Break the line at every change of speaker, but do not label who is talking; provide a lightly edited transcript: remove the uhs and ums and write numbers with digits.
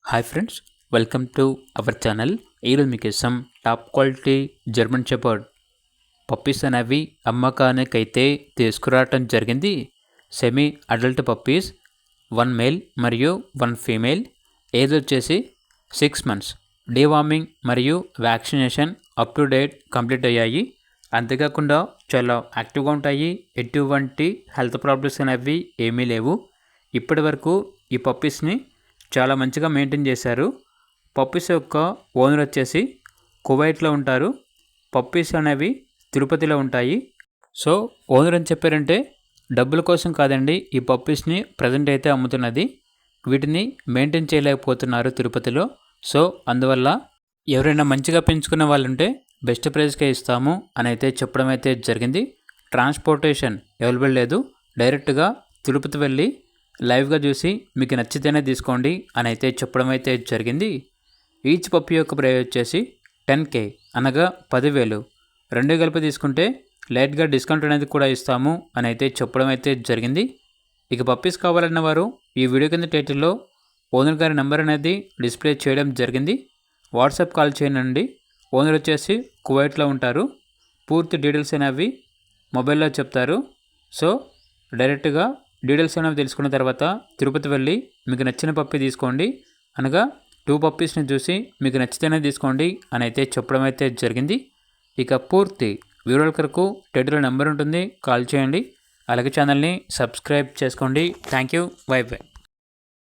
Hi friends, welcome to our channel. ఈరోజు మీకోసం top quality German shepherd puppies అనేవి అమ్మకానికైతే తీసుకురావటం జరిగింది. సెమీ అడల్ట్ పప్పీస్, 1 మేల్ మరియు 1 ఫీమేల్. ఏజ్ వచ్చేసి 6 మంత్స్. డీవార్మింగ్ మరియు vaccination up to date complete అయ్యాయి. అంతేకాకుండా చాలా యాక్టివ్గా ఉంటాయి. ఎటువంటి హెల్త్ ప్రాబ్లమ్స్ అనేవి ఏమీ లేవు. ఇప్పటి వరకు ఈ పప్పీస్ని చాలా మంచిగా మెయింటైన్ చేశారు. పప్పీస్ యొక్క ఓనర్ వచ్చేసి కువైట్లో ఉంటారు. పప్పీస్ అనేవి తిరుపతిలో ఉంటాయి. సో ఓనర్ అని చెప్పారంటే డబ్బుల కోసం కాదండి, ఈ పప్పీస్ని ప్రజెంట్ అయితే అమ్ముతున్నది. వీటిని మెయింటైన్ చేయలేకపోతున్నారు తిరుపతిలో. సో అందువల్ల ఎవరైనా మంచిగా పెంచుకునే వాళ్ళు ఉంటే బెస్ట్ ప్రైస్కే ఇస్తాము అని అయితే చెప్పడం అయితే జరిగింది. ట్రాన్స్పోర్టేషన్ అవైలబుల్ లేదు. డైరెక్ట్గా తిరుపతి వెళ్ళి లైవ్గా చూసి మీకు నచ్చితేనే తీసుకోండి అని అయితే చెప్పడం అయితే జరిగింది. ఈచ్ పప్పీ యొక్క ప్రైస్ వచ్చేసి 10K, అనగా 10,000. రెండు కలిపి తీసుకుంటే లైట్గా డిస్కౌంట్ అనేది కూడా ఇస్తాము అని అయితే చెప్పడం అయితే జరిగింది. ఇక పప్పీస్ కావాలన్న వారు ఈ వీడియో కింద టైటిల్లో ఓనర్ గారి నెంబర్ అనేది డిస్ప్లే చేయడం జరిగింది. వాట్సాప్ కాల్ చేయండి. ఓనర్ వచ్చేసి కువైట్లో ఉంటారు. పూర్తి డీటెయిల్స్ అనేవి మొబైల్లో చెప్తారు. సో డైరెక్ట్గా డీటెయిల్స్ అనేవి తెలుసుకున్న తర్వాత తిరుపతి వెళ్ళి మీకు నచ్చిన పప్పీ తీసుకోండి, అనగా 2 పప్పీస్ని చూసి మీకు నచ్చితేనే తీసుకోండి అని అయితే చెప్పడం అయితే జరిగింది. ఇక పూర్తి వివరాల కొరకు టైటిల్లో నెంబర్ ఉంటుంది, కాల్ చేయండి. అలాగే ఛానల్ని సబ్స్క్రైబ్ చేసుకోండి. Thank you. By by.